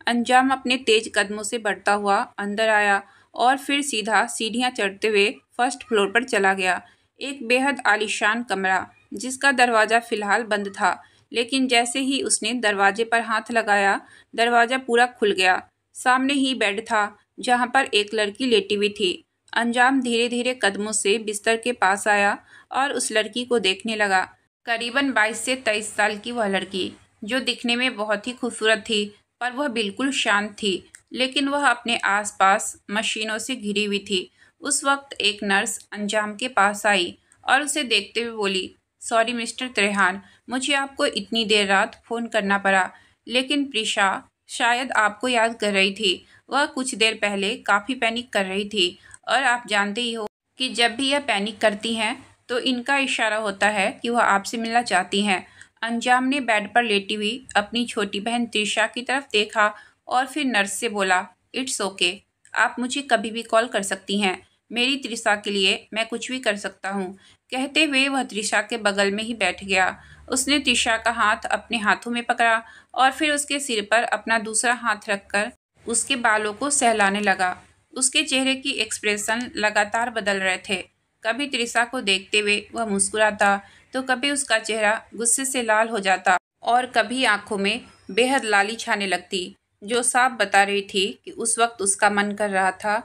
अंजाम अपने तेज कदमों से बढ़ता हुआ अंदर आया और फिर सीधा सीढ़ियां चढ़ते हुए फर्स्ट फ्लोर पर चला गया। एक बेहद आलीशान कमरा, जिसका दरवाज़ा फ़िलहाल बंद था, लेकिन जैसे ही उसने दरवाजे पर हाथ लगाया, दरवाज़ा पूरा खुल गया। सामने ही बेड था, जहाँ पर एक लड़की लेटी हुई थी। अंजाम धीरे धीरे कदमों से बिस्तर के पास आया और उस लड़की को देखने लगा। करीबन 22 से 23 साल की वह लड़की, जो दिखने में बहुत ही खूबसूरत थी, पर वह बिल्कुल शांत थी, लेकिन वह अपने आसपास मशीनों से घिरी हुई थी। उस वक्त एक नर्स अंजाम के पास आई और उसे देखते हुए बोली, सॉरी मिस्टर त्रेहान, मुझे आपको इतनी देर रात फ़ोन करना पड़ा, लेकिन प्रिशा शायद आपको याद कर रही थी। वह कुछ देर पहले काफ़ी पैनिक कर रही थी, और आप जानते ही हो कि जब भी यह पैनिक करती हैं तो इनका इशारा होता है कि वह आपसे मिलना चाहती हैं। अंजाम ने बेड पर लेटी हुई अपनी छोटी बहन त्रिशा की तरफ देखा और फिर नर्स से बोला, इट्स ओके, आप मुझे कभी भी कॉल कर सकती हैं। मेरी त्रिशा के लिए मैं कुछ भी कर सकता हूँ। कहते हुए वह त्रिशा के बगल में ही बैठ गया। उसने त्रिशा का हाथ अपने हाथों में पकड़ा और फिर उसके सिर पर अपना दूसरा हाथ रखकर उसके बालों को सहलाने लगा। उसके चेहरे की एक्सप्रेशन लगातार बदल रहे थे। कभी त्रिशा को देखते हुए वह मुस्कुराता, तो कभी उसका चेहरा गुस्से से लाल हो जाता और कभी आंखों में बेहद लाली छाने लगती, जो साफ बता रही थी कि उस वक्त उसका मन कर रहा था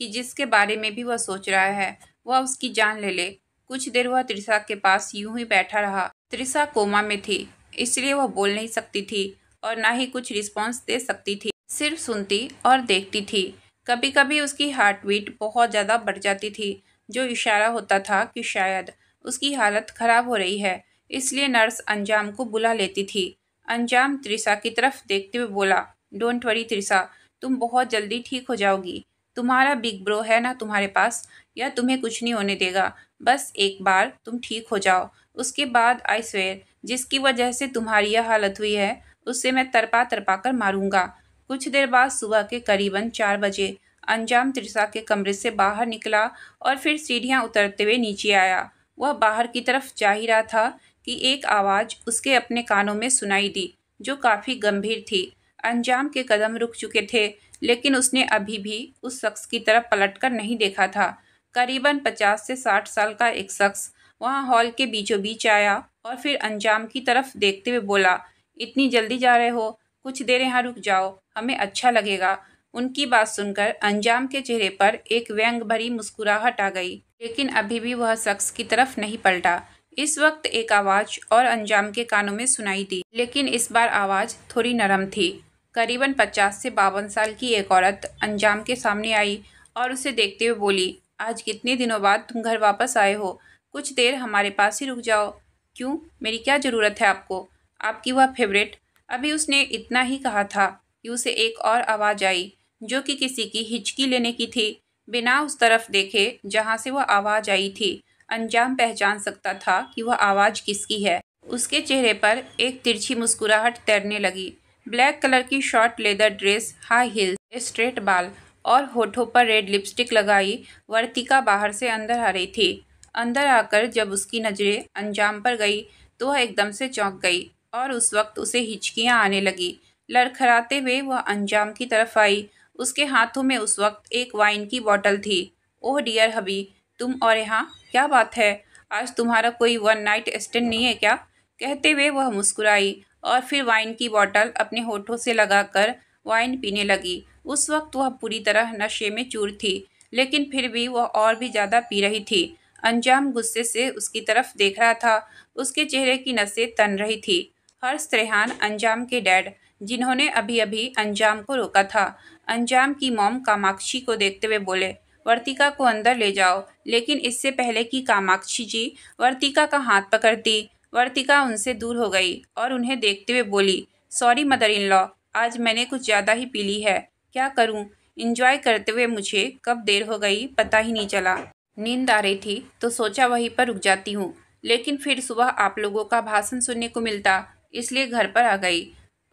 कि जिसके बारे में भी वह सोच रहा है वह उसकी जान ले ले। कुछ देर वह त्रिशा के पास यूं ही बैठा रहा। त्रिशा कोमा में थी, इसलिए वह बोल नहीं सकती थी और ना ही कुछ रिस्पॉन्स दे सकती थी, सिर्फ सुनती और देखती थी। कभी कभी उसकी हार्ट बीट बहुत ज़्यादा बढ़ जाती थी, जो इशारा होता था कि शायद उसकी हालत खराब हो रही है, इसलिए नर्स अंजाम को बुला लेती थी। अंजाम त्रिशा की तरफ देखते हुए बोला, डोंट वरी त्रिशा, तुम बहुत जल्दी ठीक हो जाओगी। तुम्हारा बिग ब्रो है ना तुम्हारे पास, यह तुम्हें कुछ नहीं होने देगा। बस एक बार तुम ठीक हो जाओ, उसके बाद आई स्वेयर जिसकी वजह से तुम्हारी यह हालत हुई है उससे मैं तरपा तरपा कर मारूंगा। कुछ देर बाद सुबह के करीबन 4 बजे अंजाम त्रिशा के कमरे से बाहर निकला और फिर सीढ़ियां उतरते हुए नीचे आया। वह बाहर की तरफ जा ही रहा था कि एक आवाज़ उसके अपने कानों में सुनाई दी, जो काफ़ी गंभीर थी। अंजाम के कदम रुक चुके थे, लेकिन उसने अभी भी उस शख्स की तरफ पलटकर नहीं देखा था। करीबन 50 से 60 साल का एक शख्स वहाँ हॉल के बीचों बीच आया और फिर अंजाम की तरफ देखते हुए बोला, इतनी जल्दी जा रहे हो? कुछ देर यहाँ रुक जाओ, हमें अच्छा लगेगा। उनकी बात सुनकर अंजाम के चेहरे पर एक व्यंग भरी मुस्कुराहट आ गई, लेकिन अभी भी वह शख्स की तरफ नहीं पलटा। इस वक्त एक आवाज़ और अंजाम के कानों में सुनाई दी, लेकिन इस बार आवाज़ थोड़ी नरम थी। करीबन 50 से 52 साल की एक औरत अंजाम के सामने आई और उसे देखते हुए बोली, आज कितने दिनों बाद तुम घर वापस आए हो? कुछ देर हमारे पास ही रुक जाओ। क्यों, मेरी क्या ज़रूरत है आपको? आपकी वह फेवरेट। अभी उसने इतना ही कहा था कि उसे एक और आवाज़ आई, जो कि किसी की हिचकी लेने की थी। बिना उस तरफ देखे जहाँ से वह आवाज़ आई थी, अंजाम पहचान सकता था कि वह आवाज़ किसकी है। उसके चेहरे पर एक तिरछी मुस्कुराहट तैरने लगी। ब्लैक कलर की short leather dress, high heels, straight बाल और होठों पर रेड लिपस्टिक लगाई वर्तिका बाहर से अंदर आ रही थी। अंदर आकर जब उसकी नज़रें अंजाम पर गई तो वह एकदम से चौंक गई और उस वक्त उसे हिचकियाँ आने लगी। लड़खड़ाते हुए वह अंजाम की तरफ आई। उसके हाथों में उस वक्त एक वाइन की बोतल थी। ओह डियर हबी, तुम और यहाँ, क्या बात है? आज तुम्हारा कोई वन नाइट स्टैंड नहीं है क्या? कहते हुए वह मुस्कुराई और फिर वाइन की बोतल अपने होठों से लगाकर वाइन पीने लगी। उस वक्त वह पूरी तरह नशे में चूर थी, लेकिन फिर भी वह और भी ज़्यादा पी रही थी। अंजाम गुस्से से उसकी तरफ देख रहा था। उसके चेहरे की नसें तन रही थी। हर्ष त्रेहान, अंजाम के डैड, जिन्होंने अभी अभी अंजाम को रोका था, अंजाम की मॉम कामाक्षी को देखते हुए बोले, वर्तिका को अंदर ले जाओ। लेकिन इससे पहले कि कामाक्षी जी वर्तिका का हाथ पकड़ती, वर्तिका उनसे दूर हो गई और उन्हें देखते हुए बोली, सॉरी मदर इन लॉ, आज मैंने कुछ ज़्यादा ही पी ली है। क्या करूं? इंजॉय करते हुए मुझे कब देर हो गई पता ही नहीं चला। नींद आ रही थी तो सोचा वहीं पर रुक जाती हूँ, लेकिन फिर सुबह आप लोगों का भाषण सुनने को मिलता, इसलिए घर पर आ गई।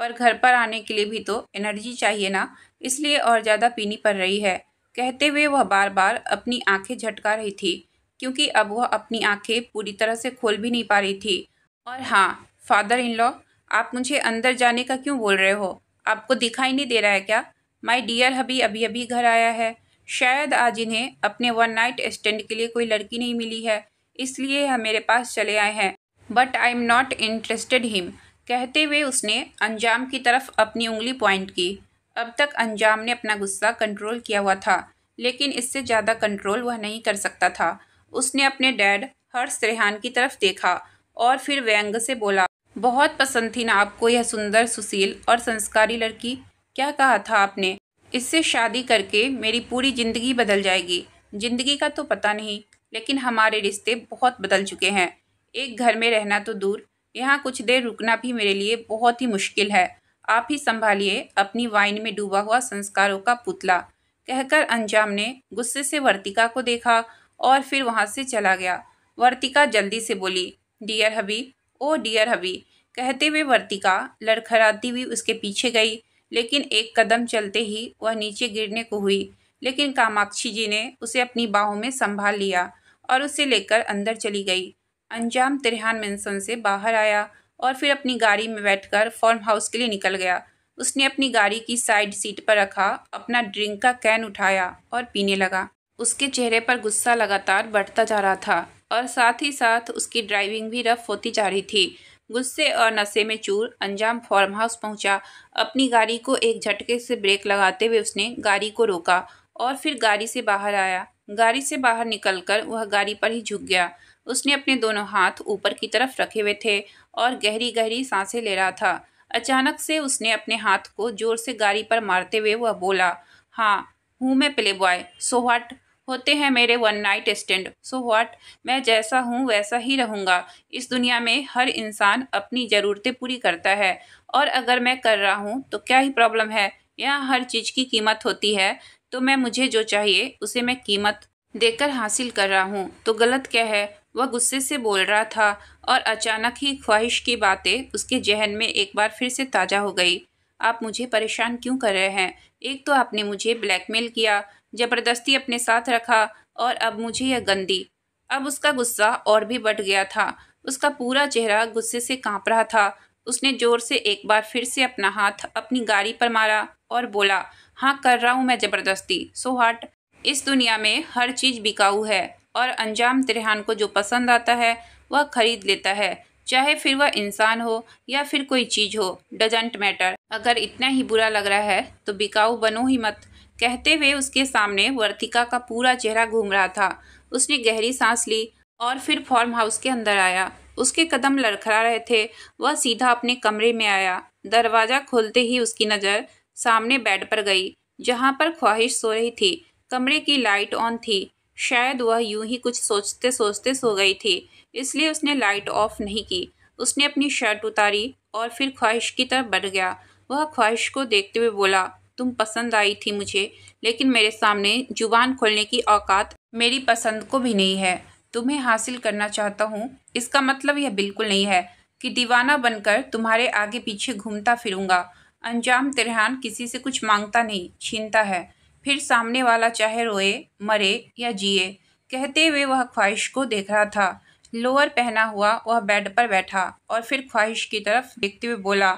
पर घर पर आने के लिए भी तो एनर्जी चाहिए ना, इसलिए और ज़्यादा पीनी पड़ रही है। कहते हुए वह बार बार अपनी आंखें झटका रही थी, क्योंकि अब वह अपनी आंखें पूरी तरह से खोल भी नहीं पा रही थी। और हाँ फादर इन लॉ, आप मुझे अंदर जाने का क्यों बोल रहे हो? आपको दिखाई नहीं दे रहा है क्या? माय डियर हबी अभी अभी घर आया है। शायद आज इन्हें अपने वन नाइट स्टैंड के लिए कोई लड़की नहीं मिली है, इसलिए यह मेरे पास चले आए हैं। But I am not interested him. कहते हुए उसने अंजाम की तरफ अपनी उंगली पॉइंट की। अब तक अंजाम ने अपना गुस्सा कंट्रोल किया हुआ था, लेकिन इससे ज़्यादा कंट्रोल वह नहीं कर सकता था। उसने अपने डैड हर्ष त्रेहान की तरफ देखा और फिर व्यंग से बोला, बहुत पसंद थी ना आपको यह सुंदर, सुशील और संस्कारी लड़की? क्या कहा था आपने? इससे शादी करके मेरी पूरी ज़िंदगी बदल जाएगी। ज़िंदगी का तो पता नहीं, लेकिन हमारे रिश्ते बहुत बदल चुके हैं। एक घर में रहना तो दूर, यहाँ कुछ देर रुकना भी मेरे लिए बहुत ही मुश्किल है। आप ही संभालिए अपनी वाइन में डूबा हुआ संस्कारों का पुतला। कहकर अंजाम ने गुस्से से वर्तिका को देखा और फिर वहाँ से चला गया। वर्तिका जल्दी से बोली, डियर हबी, ओ डियर हबी। कहते हुए वर्तिका लड़खड़ाती हुई उसके पीछे गई, लेकिन एक कदम चलते ही वह नीचे गिरने को हुई। लेकिन कामाक्षी जी ने उसे अपनी बाहों में संभाल लिया और उसे लेकर अंदर चली गई। अंजाम त्रेहान मेंशन से बाहर आया और फिर अपनी गाड़ी में बैठकर फार्म हाउस के लिए निकल गया। उसने अपनी गाड़ी की साइड सीट पर रखा, अपना ड्रिंक का कैन उठाया और पीने लगा। उसके चेहरे पर गुस्सा लगातार बढ़ता जा रहा था और साथ ही साथ उसकी ड्राइविंग भी रफ होती जा रही थी। गुस्से और नशे में चूर अंजाम फार्म हाउस पहुंचा। अपनी गाड़ी को एक झटके से ब्रेक लगाते हुए उसने गाड़ी को रोका और फिर गाड़ी से बाहर आया। गाड़ी से बाहर निकलकर वह गाड़ी पर ही झुक गया। उसने अपने दोनों हाथ ऊपर की तरफ रखे हुए थे और गहरी गहरी सांसें ले रहा था। अचानक से उसने अपने हाथ को जोर से गाड़ी पर मारते हुए वह बोला, हाँ, हूँ मैं प्ले बॉय, सो व्हाट, होते हैं मेरे one night stand, so what, मैं जैसा हूँ वैसा ही रहूँगा। इस दुनिया में हर इंसान अपनी ज़रूरतें पूरी करता है और अगर मैं कर रहा हूँ तो क्या ही प्रॉब्लम है। यहाँ हर चीज़ की कीमत होती है, तो मैं मुझे जो चाहिए उसे मैं कीमत देकर हासिल कर रहा हूँ, तो गलत क्या है। वह गुस्से से बोल रहा था और अचानक ही ख्वाहिश की बातें उसके जहन में एक बार फिर से ताज़ा हो गई। आप मुझे परेशान क्यों कर रहे हैं? एक तो आपने मुझे ब्लैकमेल किया, ज़बरदस्ती अपने साथ रखा और अब मुझे यह गंदी। अब उसका गुस्सा और भी बढ़ गया था। उसका पूरा चेहरा गुस्से से कांप रहा था। उसने जोर से एक बार फिर से अपना हाथ अपनी गाड़ी पर मारा और बोला, हाँ, कर रहा हूँ मैं ज़बरदस्ती, सो व्हाट। इस दुनिया में हर चीज़ बिकाऊ है और अंजाम तिरहान को जो पसंद आता है वह खरीद लेता है, चाहे फिर वह इंसान हो या फिर कोई चीज़ हो, डजंट मैटर। अगर इतना ही बुरा लग रहा है तो बिकाऊ बनो ही मत। कहते हुए उसके सामने वर्तिका का पूरा चेहरा घूम रहा था। उसने गहरी सांस ली और फिर फार्म हाउस के अंदर आया। उसके कदम लड़खड़ा रहे थे। वह सीधा अपने कमरे में आया। दरवाज़ा खोलते ही उसकी नज़र सामने बेड पर गई, जहाँ पर ख्वाहिश सो रही थी। कमरे की लाइट ऑन थी। शायद वह यूं ही कुछ सोचते सोचते सो गई थी, इसलिए उसने लाइट ऑफ नहीं की। उसने अपनी शर्ट उतारी और फिर ख्वाहिश की तरफ बढ़ गया। वह ख्वाहिश को देखते हुए बोला, तुम पसंद आई थी मुझे, लेकिन मेरे सामने जुबान खोलने की औकात मेरी पसंद को भी नहीं है। तुम्हें हासिल करना चाहता हूँ, इसका मतलब यह बिल्कुल नहीं है कि दीवाना बनकर तुम्हारे आगे पीछे घूमता फिरूंगा। अंजाम तिरहान किसी से कुछ मांगता नहीं, छीनता है, फिर सामने वाला चाहे रोए, मरे या जिए। कहते हुए वह ख्वाहिश को देख रहा था। लोअर पहना हुआ वह बेड पर बैठा और फिर ख्वाहिश की तरफ देखते हुए बोला,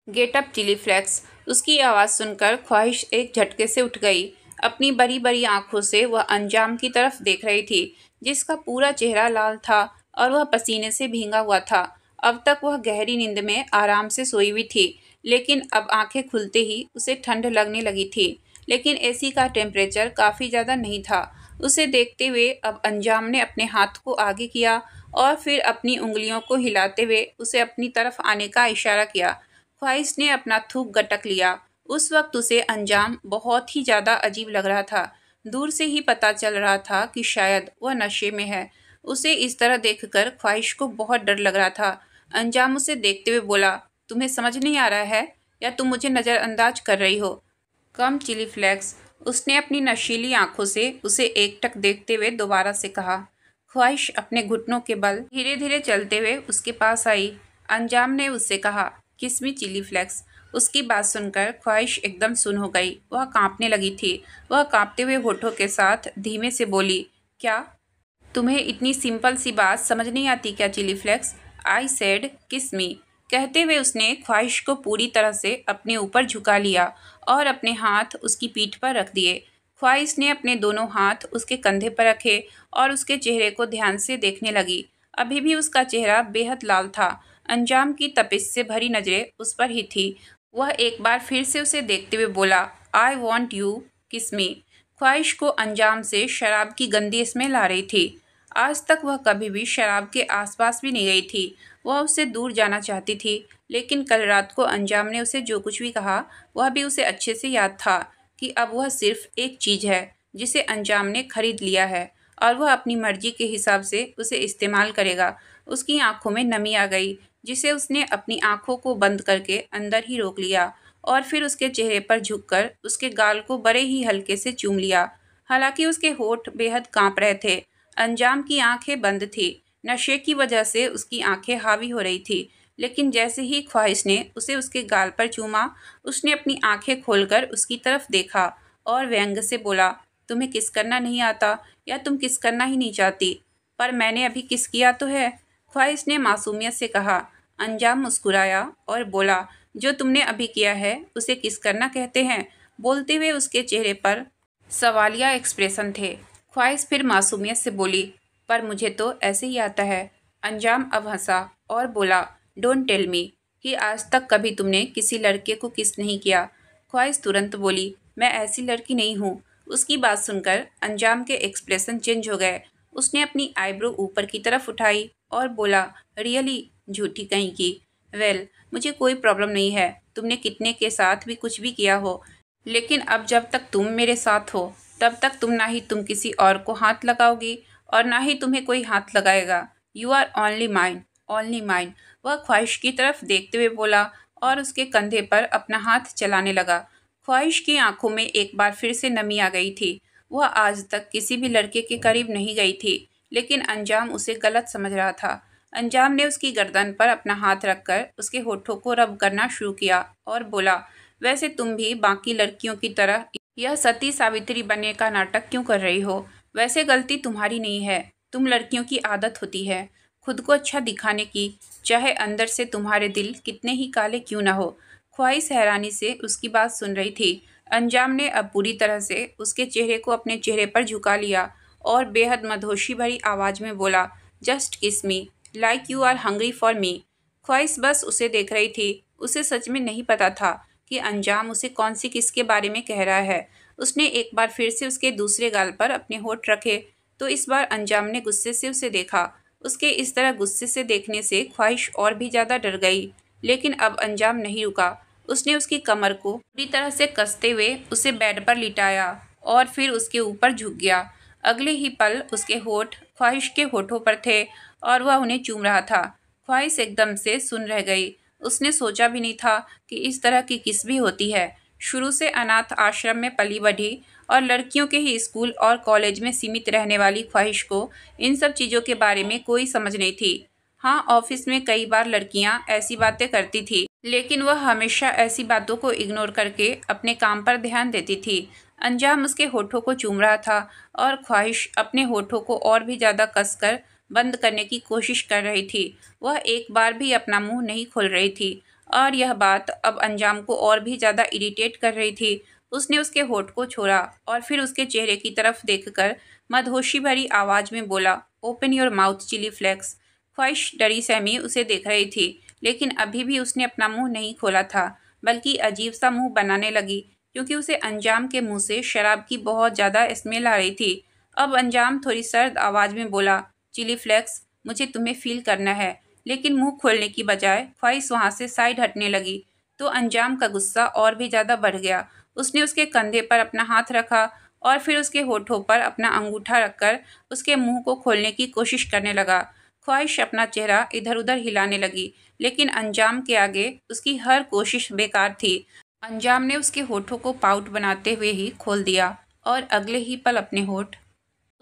गेट अप चिली फ्लेक्स। उसकी आवाज़ सुनकर ख्वाहिश एक झटके से उठ गई। अपनी बड़ी बड़ी आंखों से वह अंजाम की तरफ देख रही थी, जिसका पूरा चेहरा लाल था और वह पसीने से भींगा हुआ था। अब तक वह गहरी नींद में आराम से सोई हुई थी, लेकिन अब आंखें खुलते ही उसे ठंड लगने लगी थी। लेकिन एसी का टेम्परेचर काफ़ी ज़्यादा नहीं था। उसे देखते हुए अब अंजाम ने अपने हाथ को आगे किया और फिर अपनी उंगलियों को हिलाते हुए उसे अपनी तरफ आने का इशारा किया। ख्वाहिश ने अपना थूक गटक लिया। उस वक्त उसे अंजाम बहुत ही ज़्यादा अजीब लग रहा था। दूर से ही पता चल रहा था कि शायद वह नशे में है। उसे इस तरह देखकर ख्वाहिश को बहुत डर लग रहा था। अंजाम उसे देखते हुए बोला, तुम्हें समझ नहीं आ रहा है या तुम मुझे नज़रअंदाज कर रही हो? कम चिली फ्लेक्स। उसने अपनी नशीली आंखों से उसे एकटक देखते हुए दोबारा से कहा। ख्वाहिश अपने घुटनों के बल धीरे धीरे चलते हुए उसके पास आई। अंजाम ने उससे कहा, किस मी चिली फ्लेक्स। उसकी बात सुनकर ख्वाहिश एकदम सुन हो गई। वह कांपने लगी थी। वह कांपते हुए होठों के साथ धीमे से बोली, क्या तुम्हें इतनी सिंपल सी बात समझ नहीं आती क्या चिली फ्लेक्स? आई सेड किस मी। कहते हुए उसने ख्वाहिश को पूरी तरह से अपने ऊपर झुका लिया और अपने हाथ उसकी पीठ पर रख दिए। ख्वाहिश ने अपने दोनों हाथ उसके कंधे पर रखे और उसके चेहरे को ध्यान से देखने लगी। अभी भी उसका चेहरा बेहद लाल था। अंजाम की तपिश से भरी नज़रें उस पर ही थी। वह एक बार फिर से उसे देखते हुए बोला, आई वॉन्ट यू किस मी। ख्वाहिश को अंजाम से शराब की गंदी स्मेल आ रही थी। आज तक वह कभी भी शराब के आसपास भी नहीं गई थी। वह उससे दूर जाना चाहती थी, लेकिन कल रात को अंजाम ने उसे जो कुछ भी कहा वह भी उसे अच्छे से याद था कि अब वह सिर्फ एक चीज़ है जिसे अंजाम ने खरीद लिया है और वह अपनी मर्जी के हिसाब से उसे इस्तेमाल करेगा। उसकी आंखों में नमी आ गई, जिसे उसने अपनी आंखों को बंद करके अंदर ही रोक लिया और फिर उसके चेहरे पर झुककर उसके गाल को बड़े ही हल्के से चूम लिया। हालांकि उसके होठ बेहद कांप रहे थे। अंजाम की आंखें बंद थी। नशे की वजह से उसकी आंखें हावी हो रही थी, लेकिन जैसे ही ख्वाहिश ने उसे उसके गाल पर चूमा, उसने अपनी आंखें खोलकर उसकी तरफ देखा और व्यंग से बोला, तुम्हें किस करना नहीं आता या तुम किस करना ही नहीं चाहती? पर मैंने अभी किस किया तो है, ख्वाहिश ने मासूमियत से कहा। अंजाम मुस्कुराया और बोला, जो तुमने अभी किया है उसे किस करना कहते हैं। बोलते हुए उसके चेहरे पर सवालिया एक्सप्रेशन थे। ख्वाहिश फिर मासूमियत से बोली, पर मुझे तो ऐसे ही आता है। अंजाम अब हंसा और बोला, डोंट टेल मी कि आज तक कभी तुमने किसी लड़के को किस नहीं किया। ख्वाहिश तुरंत बोली, मैं ऐसी लड़की नहीं हूँ। उसकी बात सुनकर अंजाम के एक्सप्रेशन चेंज हो गए। उसने अपनी आईब्रो ऊपर की तरफ उठाई और बोला, रियली झूठी कहीं की। वेल, मुझे कोई प्रॉब्लम नहीं है, तुमने कितने के साथ भी कुछ भी किया हो, लेकिन अब जब तक तुम मेरे साथ हो तब तक ना ही तुम किसी और को हाथ लगाओगी और ना ही तुम्हें कोई हाथ लगाएगा। You are only mine, only mine. वह ख्वाहिश की तरफ देखते हुए बोला और उसके कंधे पर अपना हाथ चलाने लगा। ख्वाहिश की आंखों में एक बार फिर से नमी आ गई थी। वह आज तक किसी भी लड़के के करीब नहीं गई थी, लेकिन अंजाम उसे गलत समझ रहा था। अंजाम ने उसकी गर्दन पर अपना हाथ रखकर उसके होठों को रब करना शुरू किया और बोला, वैसे तुम भी बाकी लड़कियों की तरह यह सती सावित्री बनने का नाटक क्यों कर रही हो? वैसे गलती तुम्हारी नहीं है, तुम लड़कियों की आदत होती है खुद को अच्छा दिखाने की, चाहे अंदर से तुम्हारे दिल कितने ही काले क्यों ना हो। ख्वाहिश हैरानी से उसकी बात सुन रही थी। अंजाम ने अब पूरी तरह से उसके चेहरे को अपने चेहरे पर झुका लिया और बेहद मदहोशी भरी आवाज़ में बोला, just kiss me like you are hungry for me. ख्वाहिश बस उसे देख रही थी। उसे सच में नहीं पता था कि अंजाम उसे कौन सी किस के बारे में कह रहा है। उसने एक बार फिर से उसके दूसरे गाल पर अपने होठ रखे तो इस बार अंजाम ने गुस्से से उसे देखा। उसके इस तरह गुस्से से देखने से ख्वाहिश और भी ज़्यादा डर गई, लेकिन अब अंजाम नहीं रुका। उसने उसकी कमर को पूरी तरह से कसते हुए उसे बेड पर लिटाया और फिर उसके ऊपर झुक गया। अगले ही पल उसके होठ ख्वाहिश के होठों पर थे और वह उन्हें चूम रहा था। ख्वाहिश एकदम से सुन रह गई। उसने सोचा भी नहीं था कि इस तरह की किस भी होती है। शुरू से अनाथ आश्रम में पली बढ़ी और लड़कियों के ही स्कूल और कॉलेज में सीमित रहने वाली ख्वाहिश को इन सब चीज़ों के बारे में कोई समझ नहीं थी। हाँ, ऑफिस में कई बार लड़कियां ऐसी बातें करती थी, लेकिन वह हमेशा ऐसी बातों को इग्नोर करके अपने काम पर ध्यान देती थी। अंजाम उसके होठों को चूम रहा था और ख्वाहिश अपने होठों को और भी ज़्यादा कसकर बंद करने की कोशिश कर रही थी। वह एक बार भी अपना मुंह नहीं खोल रही थी और यह बात अब अंजाम को और भी ज़्यादा इरिटेट कर रही थी। उसने उसके होठ को छोड़ा और फिर उसके चेहरे की तरफ देखकर मदहोशी भरी आवाज़ में बोला, open your mouth chilli flakes. ख्वाहिश डरी सहमी उसे देख रही थी, लेकिन अभी भी उसने अपना मुंह नहीं खोला था, बल्कि अजीब सा मुंह बनाने लगी क्योंकि उसे अंजाम के मुंह से शराब की बहुत ज़्यादा स्मेल आ रही थी। अब अंजाम थोड़ी सर्द आवाज़ में बोला, चिली फ्लेक्स, मुझे तुम्हें फील करना है। लेकिन मुंह खोलने की बजाय ख्वाहिश वहाँ से साइड हटने लगी तो अंजाम का गुस्सा और भी ज़्यादा बढ़ गया। उसने उसके कंधे पर अपना हाथ रखा और फिर उसके होठों पर अपना अंगूठा रखकर उसके मुंह को खोलने की कोशिश करने लगा। ख्वाहिश अपना चेहरा इधर उधर हिलाने लगी, लेकिन अंजाम के आगे उसकी हर कोशिश बेकार थी। अंजाम ने उसके होठों को पाउट बनाते हुए ही खोल दिया और अगले ही पल अपने होठ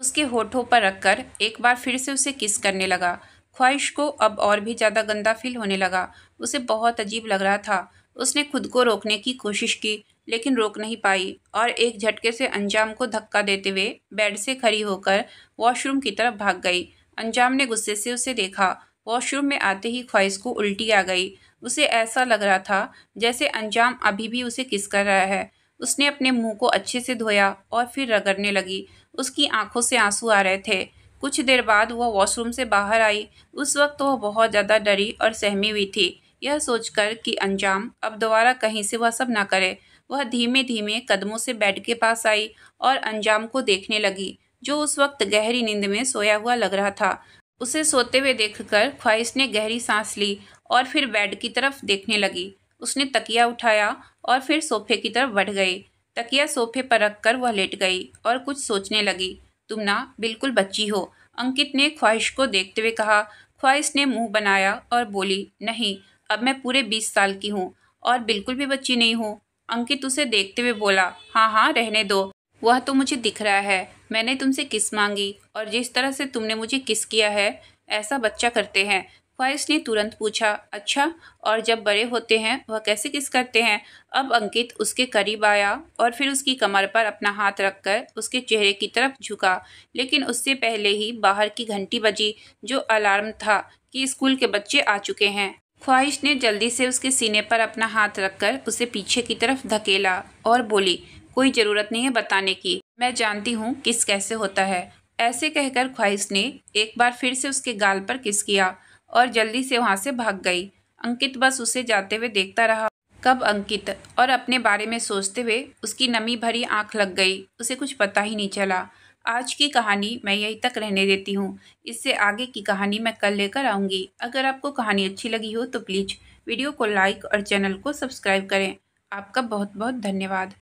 उसके होठों पर रखकर एक बार फिर से उसे किस करने लगा। ख्वाहिश को अब और भी ज़्यादा गंदा फील होने लगा। उसे बहुत अजीब लग रहा था। उसने खुद को रोकने की कोशिश की, लेकिन रोक नहीं पाई और एक झटके से अंजाम को धक्का देते हुए बेड से खड़ी होकर वॉशरूम की तरफ भाग गई। अंजाम ने गुस्से से उसे देखा। वॉशरूम में आते ही ख्वाहिश को उल्टी आ गई। उसे ऐसा लग रहा था जैसे अंजाम अभी भी उसे किस कर रहा है। उसने अपने मुंह को अच्छे से धोया और फिर रगड़ने लगी। उसकी आंखों से आंसू आ रहे थे। कुछ देर बाद वह वॉशरूम से बाहर आई। उस वक्त वह बहुत ज़्यादा डरी और सहमी हुई थी, यह सोचकर कि अंजाम अब दोबारा कहीं से वह सब ना करे। वह धीमे धीमे कदमों से बेड के पास आई और अंजाम को देखने लगी, जो उस वक्त गहरी नींद में सोया हुआ लग रहा था। उसे सोते हुए देखकर ख्वाहिश ने गहरी सांस ली और फिर बेड की तरफ देखने लगी। उसने तकिया उठाया और फिर सोफे की तरफ बढ़ गई। तकिया सोफे पर रखकर वह लेट गई और कुछ सोचने लगी। तुम ना बिल्कुल बच्ची हो, अंकित ने ख्वाहिश को देखते हुए कहा। ख्वाहिश ने मुंह बनाया और बोली, नहीं, अब मैं पूरे 20 साल की हूँ और बिल्कुल भी बच्ची नहीं हूँ। अंकित उसे देखते हुए बोला, हाँ हाँ रहने दो, वह तो मुझे दिख रहा है। मैंने तुमसे किस मांगी और जिस तरह से तुमने मुझे किस किया है ऐसा बच्चा करते हैं। ख्वाहिश ने तुरंत पूछा, अच्छा, और जब बड़े होते हैं वह कैसे किस करते हैं? अब अंकित उसके करीब आया और फिर उसकी कमर पर अपना हाथ रखकर उसके चेहरे की तरफ झुका, लेकिन उससे पहले ही बाहर की घंटी बजी, जो अलार्म था कि स्कूल के बच्चे आ चुके हैं। ख्वाहिश ने जल्दी से उसके सीने पर अपना हाथ रखकर उसे पीछे की तरफ धकेला और बोली, कोई ज़रूरत नहीं है बताने की, मैं जानती हूँ किस कैसे होता है। ऐसे कहकर ख्वाहिश ने एक बार फिर से उसके गाल पर किस किया और जल्दी से वहाँ से भाग गई। अंकित बस उसे जाते हुए देखता रहा। कब अंकित और अपने बारे में सोचते हुए उसकी नमी भरी आंख लग गई, उसे कुछ पता ही नहीं चला। आज की कहानी मैं यहीं तक रहने देती हूँ। इससे आगे की कहानी मैं कल लेकर आऊँगी। अगर आपको कहानी अच्छी लगी हो तो प्लीज़ वीडियो को लाइक और चैनल को सब्सक्राइब करें। आपका बहुत बहुत धन्यवाद।